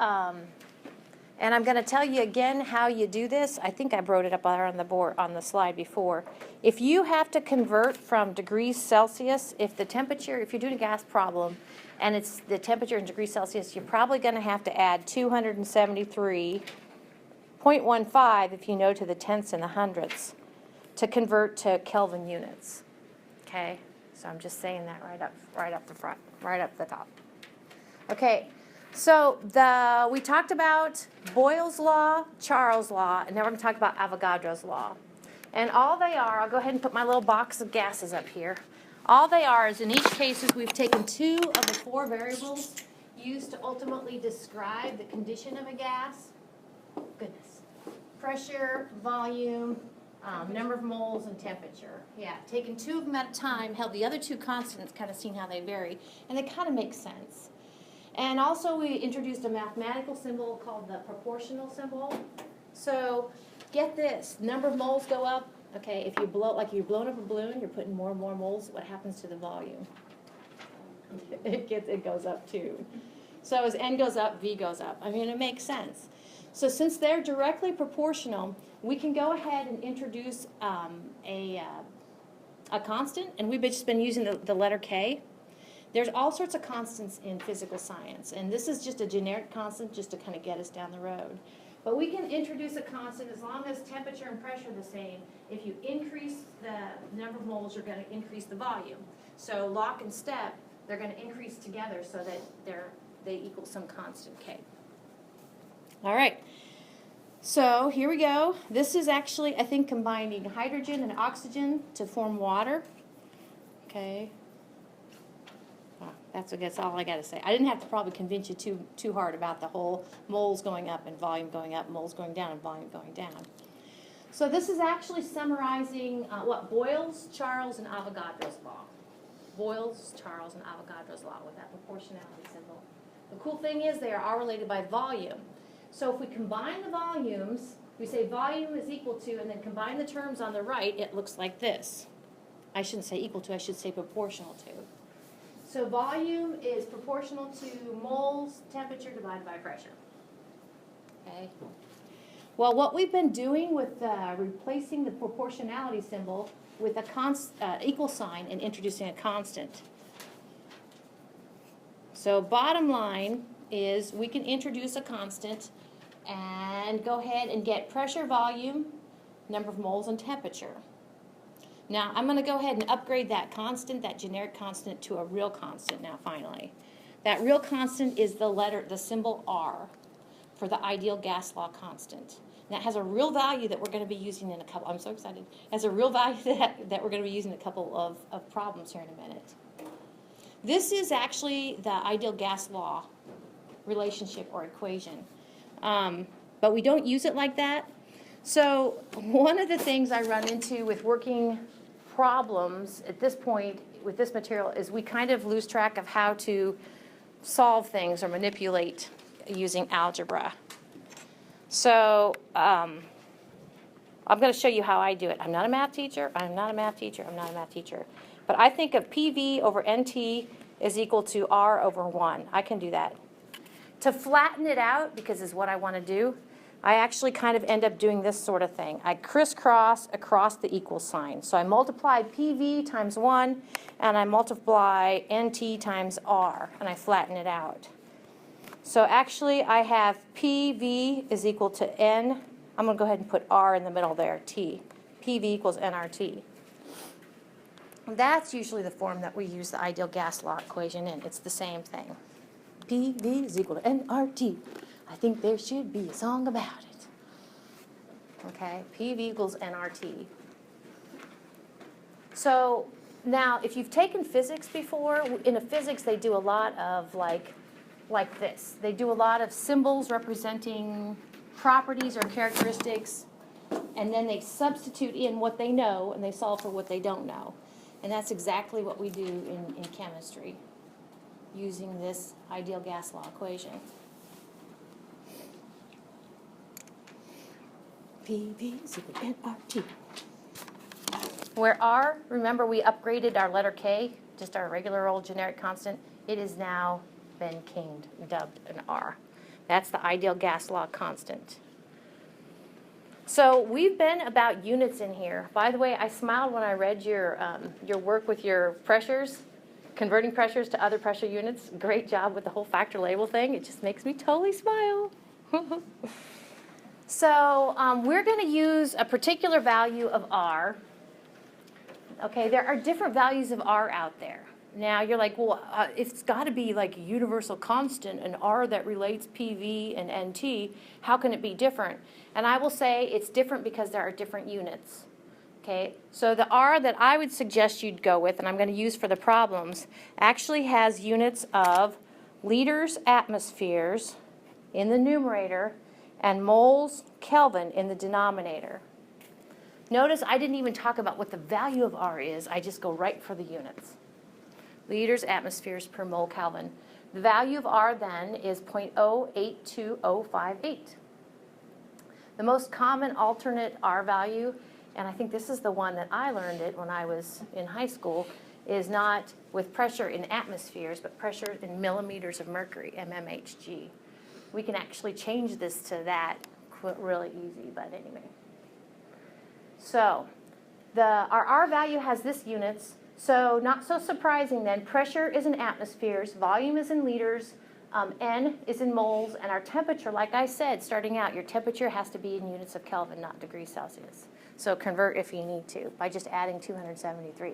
And I'm going to tell you again how you do this. I think I wrote it up there on the board, on the slide before. If you have to convert from degrees Celsius, if the temperature, if you're doing a gas problem and it's the temperature in degrees Celsius, you're probably going to have to add 273.15 if you know to the tenths and the hundredths to convert to Kelvin units. Okay, so I'm just saying that right up the front, right up the top. Okay. So we talked about Boyle's law, Charles' law, and now we're going to talk about Avogadro's law. And all they are, I'll go ahead and put my little box of gases up here. All they are is in each case we've taken 2 of the 4 variables used to ultimately describe the condition of a gas. Goodness. Pressure, volume, number of moles, and temperature. Yeah, taken 2 of them at a time, held the other 2 constants, kind of seen how they vary, and they kind of make sense. And also we introduced a mathematical symbol called the proportional symbol. So get this, number of moles go up. Okay, if you blow, like you're blowing up a balloon, you're putting more and more moles, what happens to the volume? It goes up too. So as N goes up, V goes up. I mean, it makes sense. So since they're directly proportional, we can go ahead and introduce a constant, and we've just been using the letter K. There's all sorts of constants in physical science, and this is just a generic constant just to kind of get us down the road. But we can introduce a constant as long as temperature and pressure are the same. If you increase the number of moles, you're going to increase the volume. So lock and step, they're going to increase together so that they equal some constant K. All right. So here we go. This is actually, I think, combining hydrogen and oxygen to form water. Okay. That's all I got to say. I didn't have to probably convince you too hard about the whole moles going up and volume going up, moles going down and volume going down. So this is actually summarizing what Boyle's, Charles, and Avogadro's law. Boyle's, Charles, and Avogadro's law with that proportionality symbol. The cool thing is they are all related by volume. So if we combine the volumes, we say volume is equal to, and then combine the terms on the right, it looks like this. I shouldn't say equal to, I should say proportional to. So volume is proportional to moles, temperature divided by pressure. Okay. Well, what we've been doing with replacing the proportionality symbol with a equal sign and introducing a constant. So bottom line is we can introduce a constant and go ahead and get pressure, volume, number of moles, and temperature. Now, I'm going to go ahead and upgrade that constant, that generic constant, to a real constant now, finally. That real constant is the symbol R for the ideal gas law constant. And that has a real value that we're going to be using in a couple, I'm so excited, it has a real value that we're going to be using in a couple of problems here in a minute. This is actually the ideal gas law relationship or equation. But we don't use it like that. So one of the things I run into with working problems at this point with this material is we kind of lose track of how to solve things or manipulate using algebra. So I'm going to show you how I do it. I'm not a math teacher. I'm not a math teacher. I'm not a math teacher. But I think of PV over NT is equal to R over 1. I can do that. To flatten it out, because it's what I want to do, I actually kind of end up doing this sort of thing. I crisscross across the equal sign. So I multiply PV times 1, and I multiply NT times R, and I flatten it out. So actually I have PV is equal to N. I'm going to go ahead and put R in the middle there, T. PV equals nRT. That's usually the form that we use the ideal gas law equation in. It's the same thing. PV is equal to nRT. I think there should be a song about it. Okay, PV equals nRT. So now, if you've taken physics before, in physics they do a lot of like this. They do a lot of symbols representing properties or characteristics, and then they substitute in what they know, and they solve for what they don't know. And that's exactly what we do in chemistry, using this ideal gas law equation. PV is equal to nRT. Where R, remember we upgraded our letter K, just our regular old generic constant, it has now been dubbed an R. That's the ideal gas law constant. So we've been about units in here. By the way, I smiled when I read your work with your pressures, converting pressures to other pressure units. Great job with the whole factor label thing. It just makes me totally smile. So we're going to use a particular value of R. Okay, there are different values of R out there. Now you're like, well, it's got to be like a universal constant, an R that relates PV and NT. How can it be different? And I will say it's different because there are different units. Okay, so the R that I would suggest you'd go with, and I'm going to use for the problems, actually has units of liters, atmospheres in the numerator, and moles, Kelvin in the denominator. Notice I didn't even talk about what the value of R is. I just go right for the units. Liters, atmospheres per mole Kelvin. The value of R then is 0.082058. The most common alternate R value, and I think this is the one that I learned it when I was in high school, is not with pressure in atmospheres, but pressure in millimeters of mercury, mmHg. We can actually change this to that really easy, but anyway. So our R value has this units. So not so surprising then, pressure is in atmospheres, volume is in liters, N is in moles, and our temperature, like I said, starting out, your temperature has to be in units of Kelvin, not degrees Celsius. So convert if you need to by just adding 273.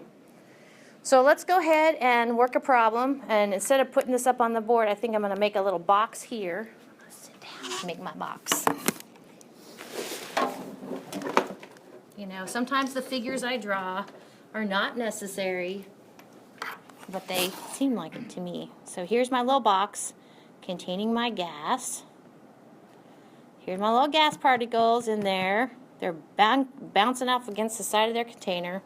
So let's go ahead and work a problem. And instead of putting this up on the board, I think I'm going to make a little box here. I'm going to sit down and make my box. You know, sometimes the figures I draw are not necessary, but they seem like it to me. So here's my little box containing my gas. Here's my little gas particles in there. They're bouncing off against the side of their container.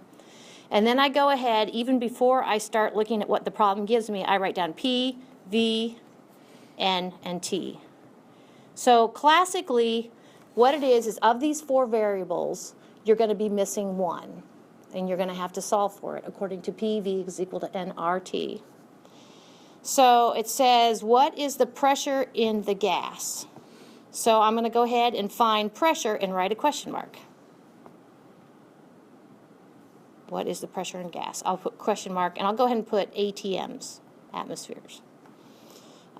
And then I go ahead, even before I start looking at what the problem gives me, I write down P, V, N, and T. So classically, what it is of these four variables, you're going to be missing one. And you're going to have to solve for it according to PV is equal to nRT. So it says, what is the pressure in the gas? So I'm going to go ahead and find pressure and write a question mark. What is the pressure in gas? I'll put question mark, and I'll go ahead and put ATMs, atmospheres.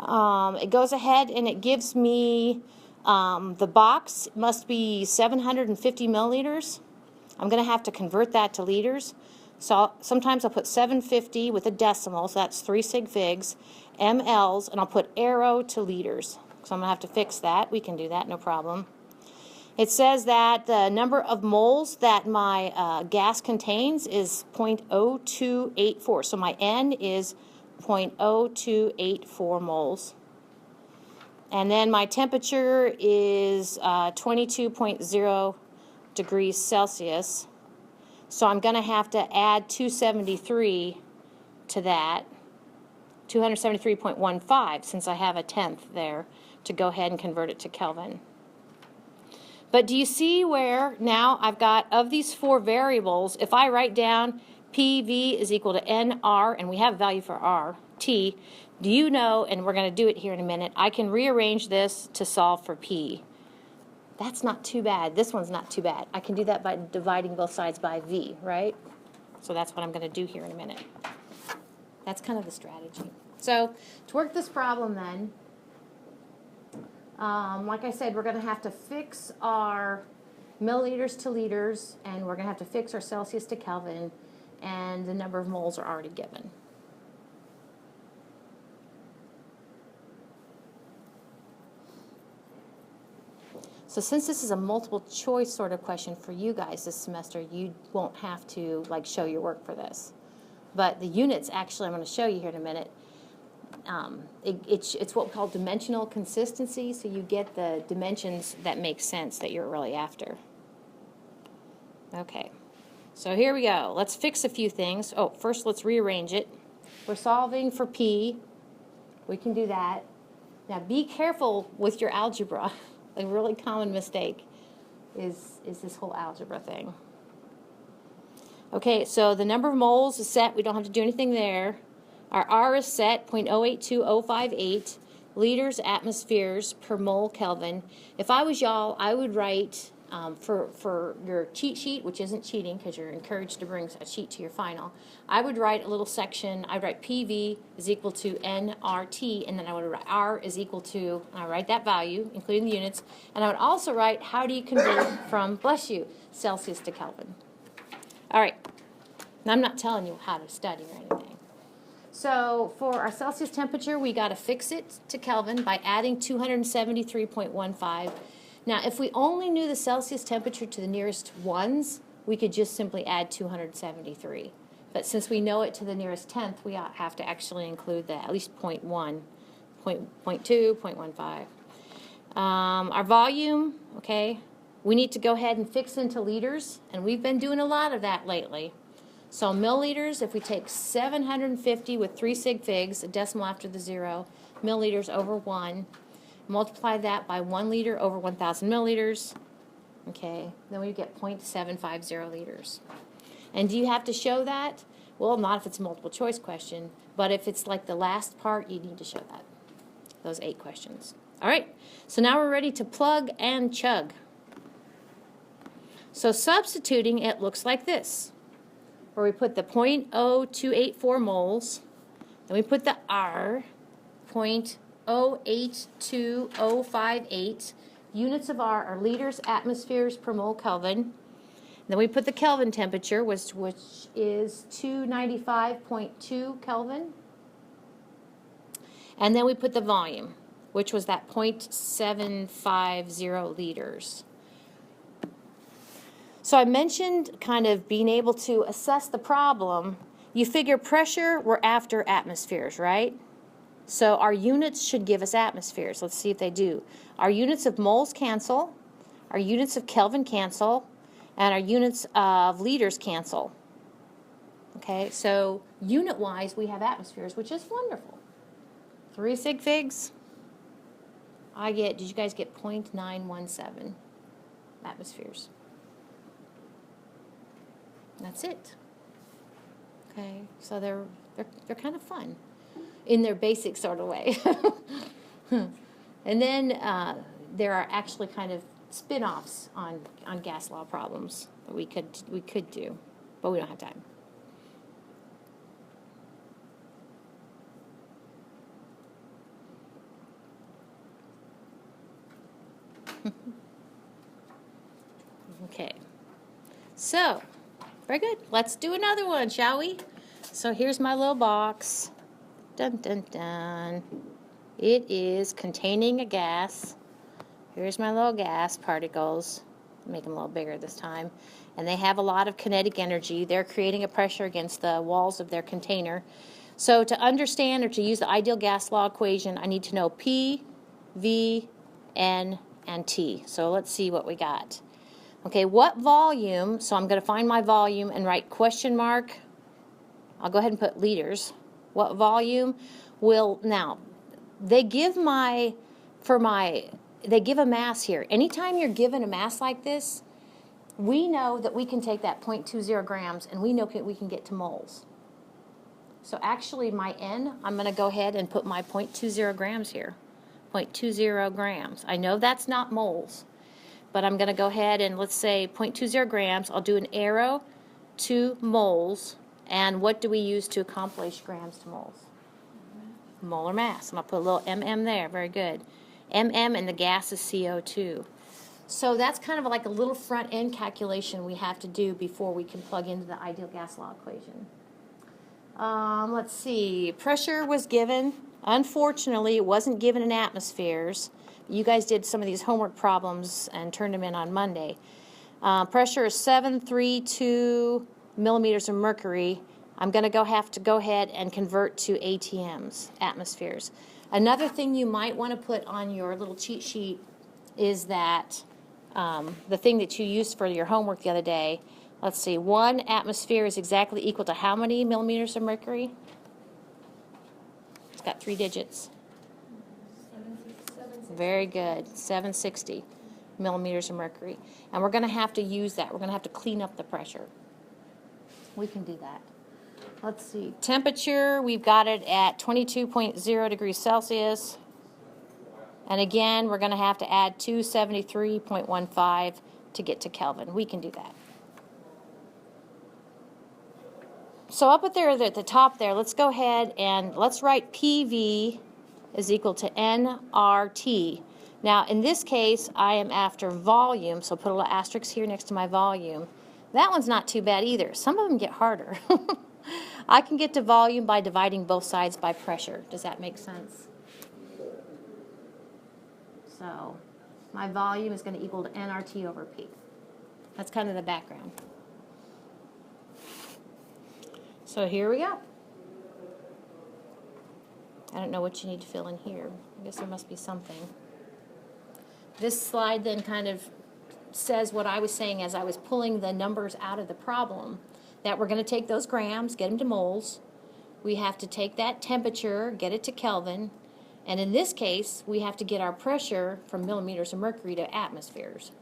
It goes ahead and it gives me the box must be 750 milliliters. I'm going to have to convert that to liters. So sometimes I'll put 750 with a decimal, so that's 3 sig figs, mLs, and I'll put arrow to liters. So I'm going to have to fix that. We can do that, no problem. It says that the number of moles that my gas contains is 0.0284. So my N is 0.0284 moles. And then my temperature is 22.0 degrees Celsius. So I'm going to have to add 273 to that, 273.15, since I have a tenth there, to go ahead and convert it to Kelvin. But do you see where now I've got, of these four variables, if I write down PV is equal to NR, and we have a value for R, T, do you know, and we're going to do it here in a minute, I can rearrange this to solve for P. That's not too bad. This one's not too bad. I can do that by dividing both sides by V, right? So that's what I'm going to do here in a minute. That's kind of the strategy. So to work this problem then, like I said, we're going to have to fix our milliliters to liters, and we're going to have to fix our Celsius to Kelvin, and the number of moles are already given. So since this is a multiple choice sort of question for you guys this semester, you won't have to like show your work for this. But the units, actually, I'm going to show you here in a minute. It's what we call dimensional consistency, so you get the dimensions that make sense that you're really after. Okay, so here we go. Let's fix a few things. Oh, first let's rearrange it. We're solving for P. We can do that. Now be careful with your algebra. A really common mistake is this whole algebra thing. Okay, so the number of moles is set. We don't have to do anything there. Our R is set, 0.082058. liters, atmospheres per mole Kelvin. If I was y'all, I would write for your cheat sheet, which isn't cheating because you're encouraged to bring a sheet to your final, I would write a little section. I'd write PV is equal to nRT, and then I would write R is equal to, and I write that value, including the units, and I would also write how do you convert from, bless you, Celsius to Kelvin. All right, now I'm not telling you how to study or anything. So for our Celsius temperature, we got to fix it to Kelvin by adding 273.15. Now, if we only knew the Celsius temperature to the nearest ones, we could just simply add 273. But since we know it to the nearest tenth, we have to actually include that, at least 0.1, 0.2, 0.15. Our volume, okay, we need to go ahead and fix into liters, and we've been doing a lot of that lately. So milliliters, if we take 750 with 3 sig figs, a decimal after the 0, milliliters over 1, multiply that by 1 liter over 1,000 milliliters, okay, then we get 0.750 liters. And do you have to show that? Well, not if it's a multiple choice question, but if it's like the last part, you need to show that, those 8 questions. All right, so now we're ready to plug and chug. So substituting, it looks like this, where we put the 0.0284 moles, then we put the R, 0.082058. Units of R are liters, atmospheres per mole Kelvin. Then we put the Kelvin temperature, which is 295.2 Kelvin. And then we put the volume, which was that 0.750 liters. So I mentioned kind of being able to assess the problem. You figure pressure, we're after atmospheres, right? So our units should give us atmospheres. Let's see if they do. Our units of moles cancel, our units of Kelvin cancel, and our units of liters cancel. Okay, so unit-wise, we have atmospheres, which is wonderful. 3 sig figs, I get, did you guys get 0.917 atmospheres? That's it. Okay, so they're kind of fun in their basic sort of way. And then there are actually kind of spin-offs on gas law problems that we could do, but we don't have time. Okay, so very good. Let's do another one, shall we? So here's my little box. Dun dun dun. It is containing a gas. Here's my little gas particles. Make them a little bigger this time. And they have a lot of kinetic energy. They're creating a pressure against the walls of their container. So to understand or to use the ideal gas law equation, I need to know P, V, N, and T. So let's see what we got. Okay, what volume, so I'm going to find my volume and write question mark. I'll go ahead and put liters. What volume will, now, they give they give a mass here. Anytime you're given a mass like this, we know that we can take that 0.20 grams and we know we can get to moles. So actually my N, I'm going to go ahead and put my 0.20 grams here. 0.20 grams. I know that's not moles, but I'm going to go ahead and let's say 0.20 grams. I'll do an arrow to moles. And what do we use to accomplish grams to moles? Molar mass. I'm going to put a little mm there. Very good. Mm, and the gas is CO2. So that's kind of like a little front end calculation we have to do before we can plug into the ideal gas law equation. Let's see. Pressure was given. Unfortunately, it wasn't given in atmospheres. You guys did some of these homework problems and turned them in on Monday. Pressure is 732 millimeters of mercury. I'm going to have to go ahead and convert to ATMs, atmospheres. Another thing you might want to put on your little cheat sheet is that the thing that you used for your homework the other day. Let's see, 1 atmosphere is exactly equal to how many millimeters of mercury? It's got 3 digits. 760. Very good, 760 millimeters of mercury. And we're going to have to use that. We're going to have to clean up the pressure. We can do that. Let's see. Temperature, we've got it at 22.0 degrees Celsius. And again, we're going to have to add 273.15 to get to Kelvin. We can do that. So up at the top there, let's go ahead and let's write PV is equal to nRT. Now, in this case, I am after volume, so put a little asterisk here next to my volume. That one's not too bad either. Some of them get harder. I can get to volume by dividing both sides by pressure. Does that make sense? So my volume is going to equal to nRT over P. That's kind of the background. So here we go. I don't know what you need to fill in here. I guess there must be something. This slide then kind of says what I was saying as I was pulling the numbers out of the problem, that we're going to take those grams, get them to moles. We have to take that temperature, get it to Kelvin. And in this case, we have to get our pressure from millimeters of mercury to atmospheres.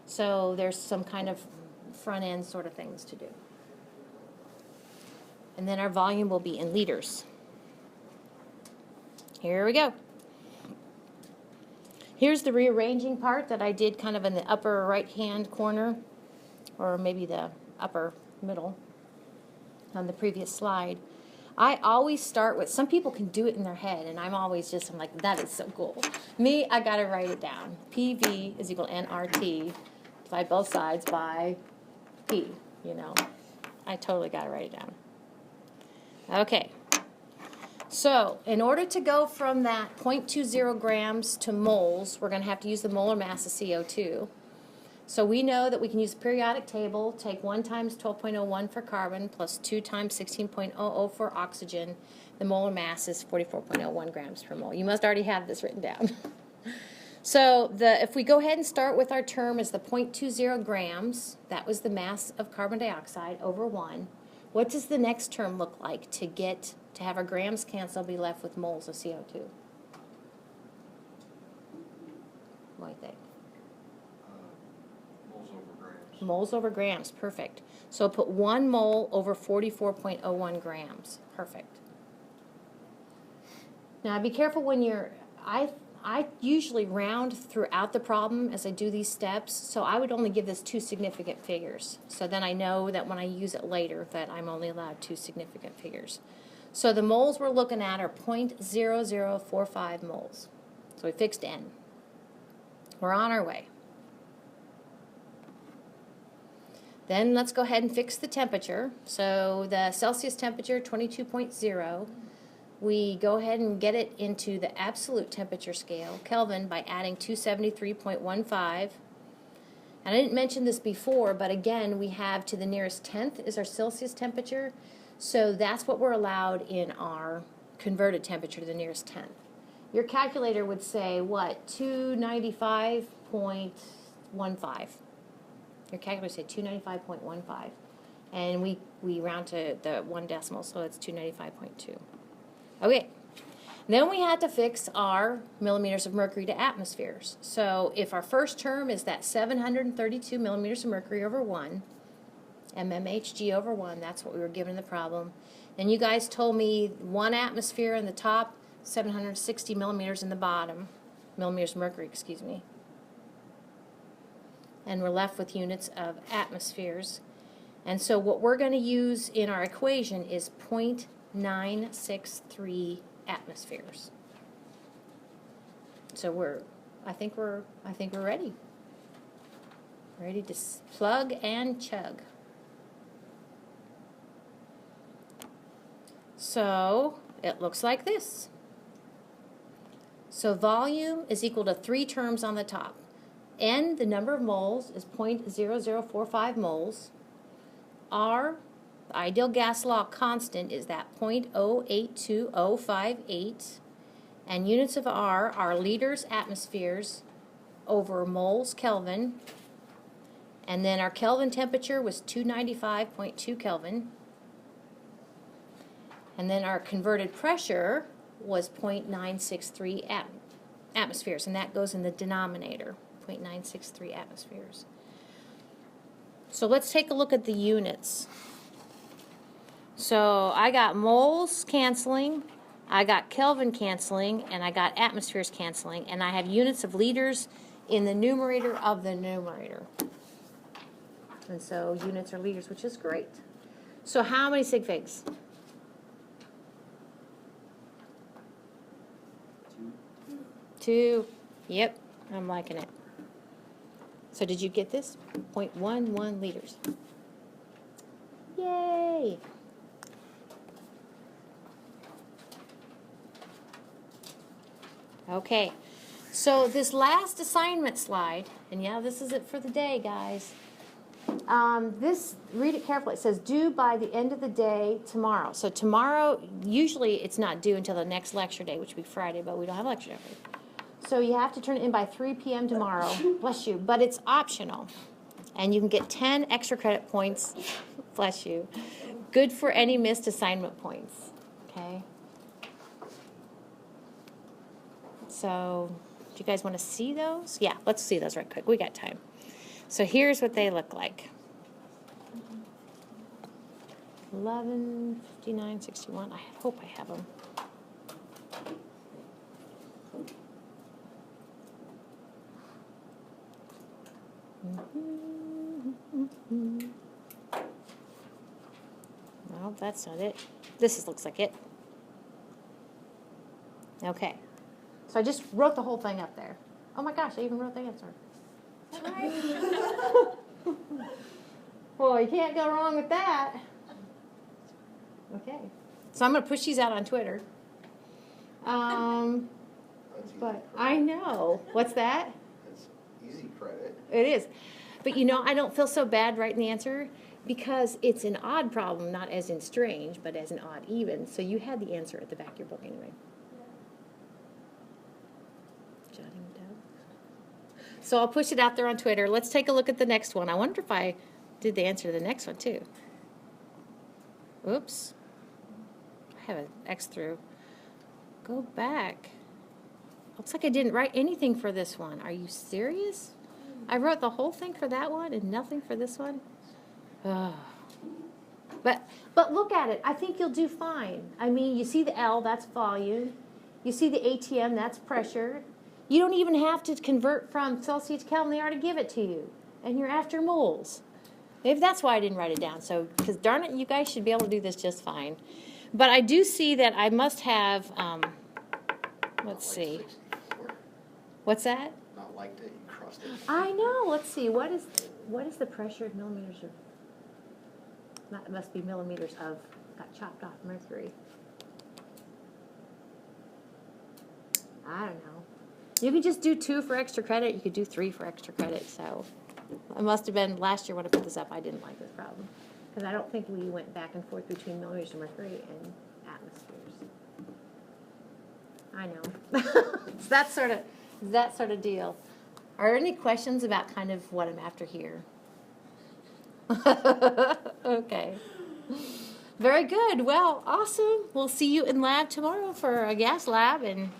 So there's some kind of front end sort of things to do. And then our volume will be in liters. Here we go. Here's the rearranging part that I did kind of in the upper right-hand corner, or maybe the upper middle on the previous slide. I always start with, some people can do it in their head, and I'm like, that is so cool. Me, I got to write it down. PV is equal to nRT, divide both sides by P, you know. I totally got to write it down. Okay. So, in order to go from that 0.20 grams to moles, we're going to have to use the molar mass of CO2. So we know that we can use the periodic table, take 1 times 12.01 for carbon, plus 2 times 16.00 for oxygen. The molar mass is 44.01 grams per mole. You must already have this written down. So if we go ahead and start with our term as the 0.20 grams, that was the mass of carbon dioxide over 1. What does the next term look like to have our grams cancel, be left with moles of CO2? What do you think? Moles over grams. Moles over grams, perfect. So put 1 mole over 44.01 grams. Perfect. Now be careful when I usually round throughout the problem as I do these steps, so I would only give this 2 significant figures. So then I know that when I use it later that I'm only allowed 2 significant figures. So the moles we're looking at are 0.0045 moles. So we fixed N. We're on our way. Then let's go ahead and fix the temperature. So the Celsius temperature, 22.0. We go ahead and get it into the absolute temperature scale, Kelvin, by adding 273.15. And I didn't mention this before, but again, we have to the nearest tenth is our Celsius temperature. So that's what we're allowed in our converted temperature to the nearest tenth. Your calculator would say, what, 295.15. Your calculator would say 295.15. And we round to the 1 decimal, so it's 295.2. Okay, then we had to fix our millimeters of mercury to atmospheres. So if our first term is that 732 millimeters of mercury over 1, mmHg over 1, that's what we were given in the problem. Then you guys told me 1 atmosphere in the top, 760 millimeters in the bottom, millimeters of mercury, excuse me. And we're left with units of atmospheres. And so what we're going to use in our equation is 0.963 atmospheres. So I think we're ready. Ready to plug and chug. So it looks like this. So volume is equal to 3 terms on the top. N, the number of moles, is 0.0045 moles. R, the ideal gas law constant, is that 0.082058. And units of R are liters atmospheres over moles Kelvin. And then our Kelvin temperature was 295.2 Kelvin. And then our converted pressure was 0.963 atmospheres, and that goes in the denominator, 0.963 atmospheres. So let's take a look at the units. So I got moles canceling, I got Kelvin canceling, and I got atmospheres canceling, and I have units of liters in the numerator of the numerator. And so units are liters, which is great. So how many sig figs? 2. Yep, I'm liking it. So did you get this? 0.11 liters. Yay! Okay, so this last assignment slide, and yeah, this is it for the day, guys. Read it carefully. It says due by the end of the day tomorrow. So tomorrow, usually it's not due until the next lecture day, which would be Friday, but we don't have lecture day. So you have to turn it in by 3 p.m. tomorrow. Bless you. But it's optional. And you can get 10 extra credit points. Bless you. Good for any missed assignment points. Okay? So, do you guys want to see those? Yeah, let's see those right quick. We got time. So here's what they look like. 11, 59, 61. I hope I have them. Well, that's not it. Looks like it. Okay. So I just wrote the whole thing up there. Oh my gosh, I even wrote the answer. Well, you can't go wrong with that. Okay. So I'm going to push these out on Twitter. But I know. What's that? It's easy credit. It is. But you know, I don't feel so bad writing the answer because it's an odd problem, not as in strange, but as an odd even. So you had the answer at the back of your book anyway. Jotting it down. So I'll push it out there on Twitter. Let's take a look at the next one. I wonder if I did the answer to the next one too. Oops. I have an X through. Go back. Looks like I didn't write anything for this one. Are you serious? I wrote the whole thing for that one and nothing for this one? Oh. But look at it. I think you'll do fine. I mean, you see the L, that's volume. You see the ATM, that's pressure. You don't even have to convert from Celsius to Kelvin. They already give it to you. And you're after moles. Maybe that's why I didn't write it down. So, because darn it, you guys should be able to do this just fine. But I do see that I must have, let's see. What's that? Not like that. You crossed it. I know. Let's see. What is the pressure in millimeters of? That must be millimeters of. Got chopped off mercury. I don't know. You could just do 2 for extra credit. You could do 3 for extra credit. So it must have been last year when I put this up. I didn't like this problem because I don't think we went back and forth between millimeters of mercury and atmospheres. I know. It's that sort of deal. Are there any questions about kind of what I'm after here? Okay. Very good. Well, awesome. We'll see you in lab tomorrow for a gas lab and